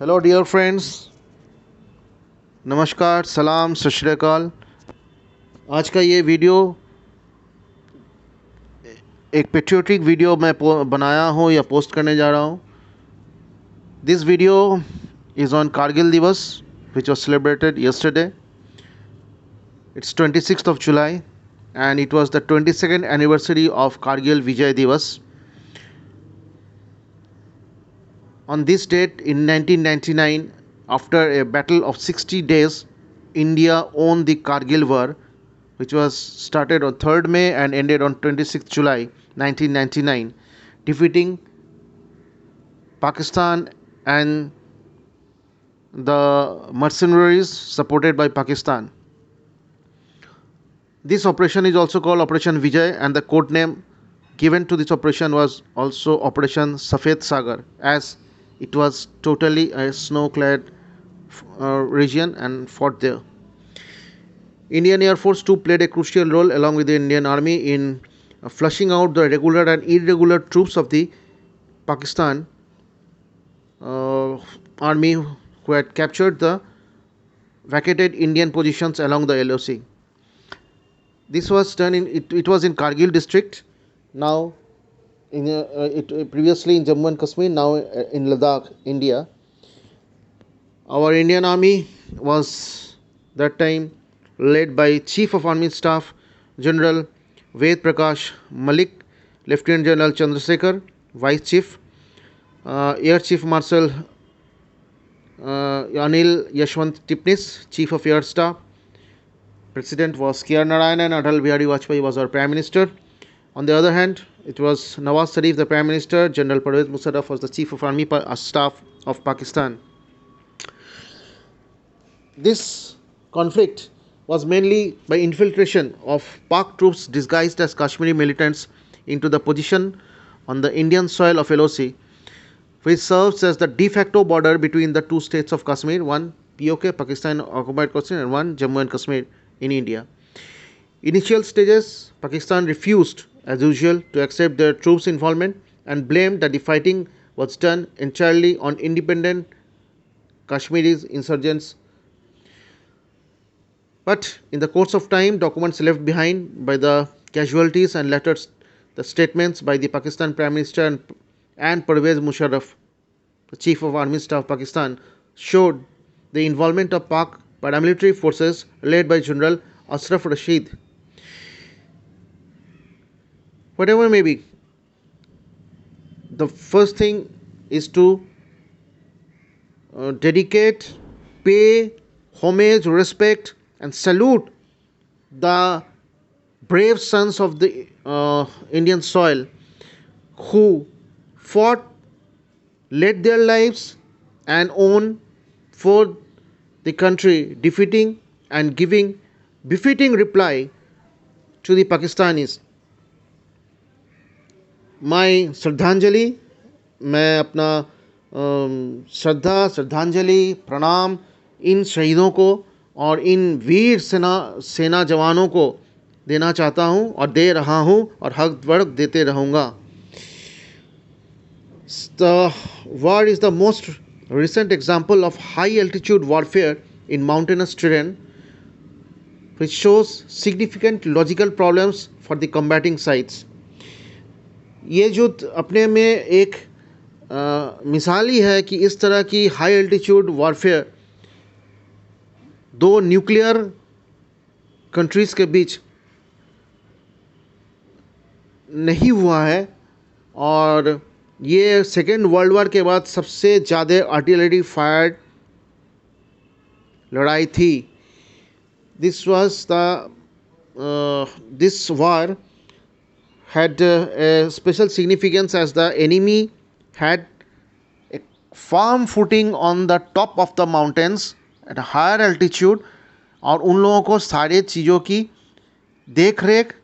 Hello dear friends, नमस्कार, सलाम, सत श्री अकाल। आज का ये वीडियो एक पेट्रियोटिक वीडियो मैं बनाया हूँ या पोस्ट करने जा रहा हूँ। This video is on Kargil Diwas which was celebrated yesterday. It's 26th of July and it was the 22nd anniversary of Kargil Vijay Divas. On this date in 1999, after a battle of 60 days, India won the Kargil War, which was started on 3rd May and ended on 26th July 1999, defeating Pakistan and the mercenaries supported by Pakistan. This operation is also called Operation Vijay, and the code name given to this operation was also Operation Safed Sagar, as it was totally a snow-clad region and fought there. Indian Air Force too played a crucial role along with the Indian Army in flushing out the regular and irregular troops of the Pakistan army who had captured the vacated Indian positions along the LOC. This was done it was in Kargil district, now previously in Jammu and Kashmir, now in Ladakh, India. Our Indian Army was that time led by Chief of Army Staff General Ved Prakash Malik, Lieutenant General Chandrasekhar, Vice Chief, Air Chief Marshal Anil Yashwant Tipnis, Chief of Air Staff. President was K.R. Narayan and Atal Bihari Vajpayee was our Prime Minister. On the other hand, it was Nawaz Sharif, the Prime Minister. General Pervez Musharraf was the Chief of Army Staff of Pakistan. This conflict was mainly by infiltration of Pak troops disguised as Kashmiri militants into the position on the Indian soil of LOC, which serves as the de facto border between the two states of Kashmir, one POK, Pakistan occupied Kashmir, and one Jammu and Kashmir in India. Initial stages, Pakistan refused, as usual, to accept their troops' involvement and blamed that the fighting was done entirely on independent Kashmiris insurgents. But in the course of time, documents left behind by the casualties and letters, the statements by the Pakistan Prime Minister and Pervez Musharraf, the Chief of Army Staff Pakistan, showed the involvement of Pak paramilitary forces led by General Ashraf Rashid. Whatever may be, the first thing is to dedicate, pay homage, respect, and salute the brave sons of the Indian soil who fought, led their lives, and won for the country, defeating and giving befitting reply to the Pakistanis. My श्रद्धांजलि, मैं अपना श्रद्धांजलि प्रणाम इन शहीदों को और इन वीर सेना जवानों को देना चाहता हूं और दे रहा हूं और हक वर्क देते रहूँगा. The war is the most recent example of high altitude warfare in mountainous terrain, which shows significant logical problems for the combating sides. ये युद्ध अपने में एक मिसाल ही है कि इस तरह की हाई एल्टीट्यूड वॉरफेयर दो न्यूक्लियर कंट्रीज़ के बीच नहीं हुआ है, और ये सेकेंड वर्ल्ड वॉर के बाद सबसे ज़्यादा आर्टिलरी फायर्ड लड़ाई थी. This war had a special significance as the enemy had a firm footing on the top of the mountains at a higher altitude, और उन लोगों को सारे चीज़ों की देख रेख,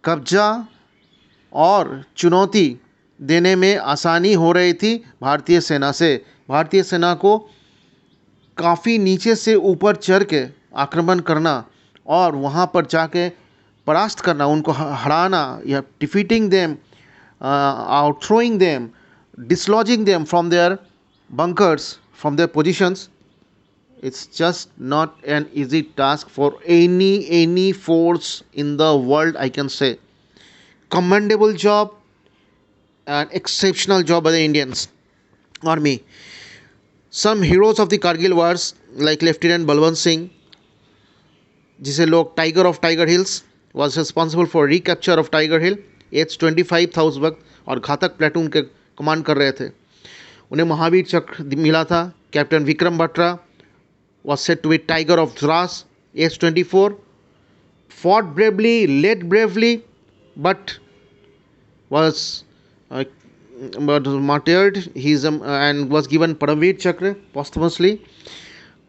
कब्जा और चुनौती देने में आसानी हो रही थी भारतीय सेना से. भारतीय सेना को काफ़ी नीचे से ऊपर चढ़ के आक्रमण करना और वहाँ पर जाके परास्त करना, उनको हराना या defeating them, outthrowing them, dislodging them from their bunkers from their positions. It's just not an easy task for any force in the world, I can say. Commendable job, an exceptional job by the Indians Army. Some heroes of the Kargil wars like Lieutenant Balwant Singh, जिसे लोग tiger of Tiger Hills, was responsible for recapture of Tiger Hill, as 25 था उस वक्त और घातक platoon के command कर रहे थे. उन्हें महावीर चक्र मिला था. Captain Vikram Batra was said to be tiger of Dras, age 24, fought bravely, led bravely, but was martyred. And was given Paramveer Chakra posthumously.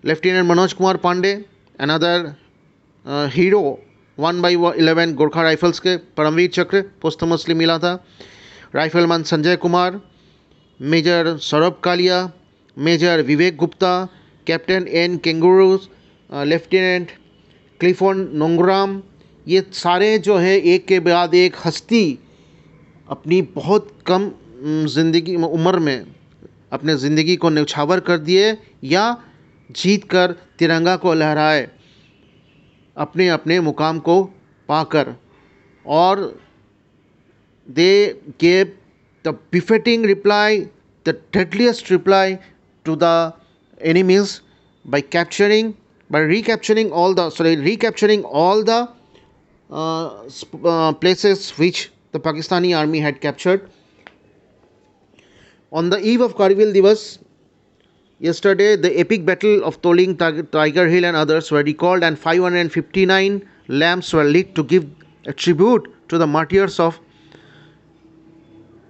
Lieutenant Manoj Kumar Pandey, another hero, 1/11 Gorkha rifles के Paramvir Chakra posthumously मिला था. Rifleman Sanjay Kumar, major Saurabh Kalia, major Vivek Gupta, captain N Kenguruse, lieutenant Clifford Nongrum, ये सारे जो है एक के बाद एक हस्ती अपनी बहुत कम ज़िंदगी उम्र में अपने ज़िंदगी को न्यौछावर कर दिए या जीत कर तिरंगा को लहराए अपने अपने मुकाम को पाकर. और they gave the befitting reply, the deadliest reply to the enemies by recapturing all the places which the Pakistani army had captured. On the eve of Kargil Divas, yesterday, the epic battle of Toling, Tiger Hill and others were recalled, and 559 lamps were lit to give a tribute to the martyrs of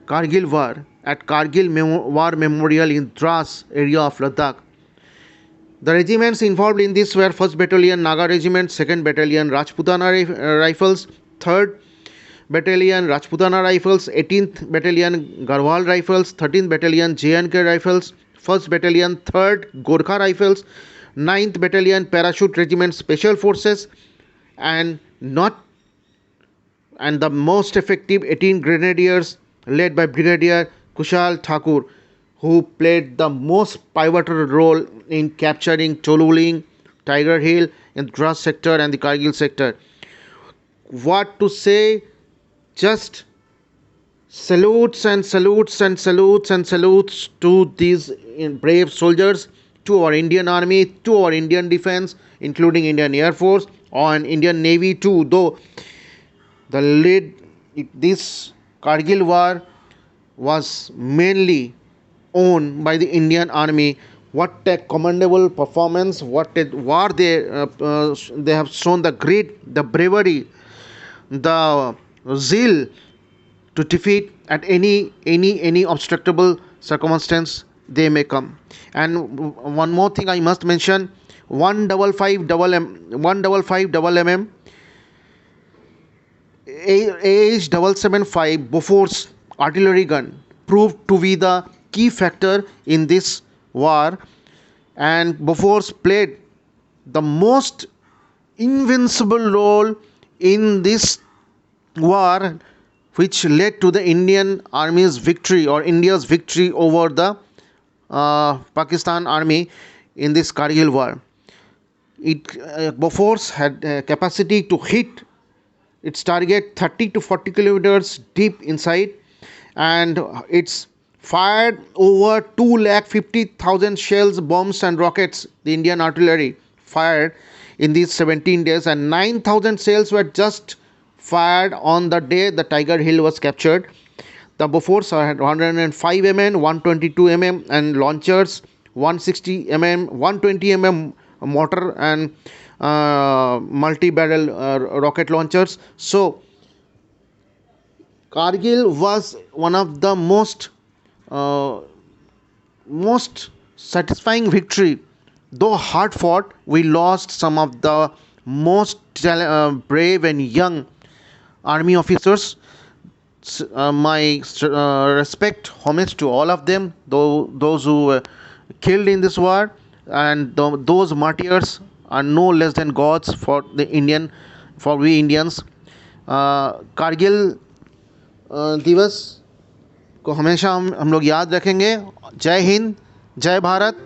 Kargil War at Kargil War Memorial in Dras area of Ladakh. The regiments involved in this were 1st Battalion Naga Regiment, 2nd Battalion Rajputana Rifles, 3rd Battalion Rajputana Rifles, 18th Battalion Garhwal Rifles, 13th Battalion J&K Rifles, 1st Battalion 3rd Gorkha Rifles, 9th Battalion Parachute Regiment Special Forces, and the most effective 18 Grenadiers led by Brigadier Kushal Thakur, who played the most pivotal role in capturing Toluling, Tiger Hill, in Dras sector and the Kargil sector. What to say? Just salutes and salutes and salutes and salutes to these brave soldiers, to our Indian Army, to our Indian Defence, including Indian Air Force and Indian Navy too. Though this Kargil war was mainly owned by the Indian Army. What a commendable performance! What a war they have shown, the grit, the bravery, the zeal to defeat at any obstructable circumstance they may come. And one more thing I must mention: 155 mm AH-775 Bofors artillery gun proved to be the key factor in this war, and Bofors played the most invincible role in this war, which led to the Indian Army's victory, or India's victory over the Pakistan Army in this Kargil war. Bofors had capacity to hit its target 30 to 40 kilometers deep inside, and it's fired over 250,000 shells, bombs and rockets. The Indian artillery fired in these 17 days, and 9,000 shells were just fired on the day the Tiger Hill was captured. The Bofors had 105 mm, 122 mm and launchers, 160 mm, 120 mm mortar and multi-barrel rocket launchers. So Kargil was one of the most satisfying victory. Though hard fought, we lost some of the most brave and young army officers. My respect, homage to all of them, those who were killed in this war, and those martyrs are no less than gods for we Indians. Kargil दिवस को हमेशा हम लोग याद रखेंगे. जय हिंद, जय भारत.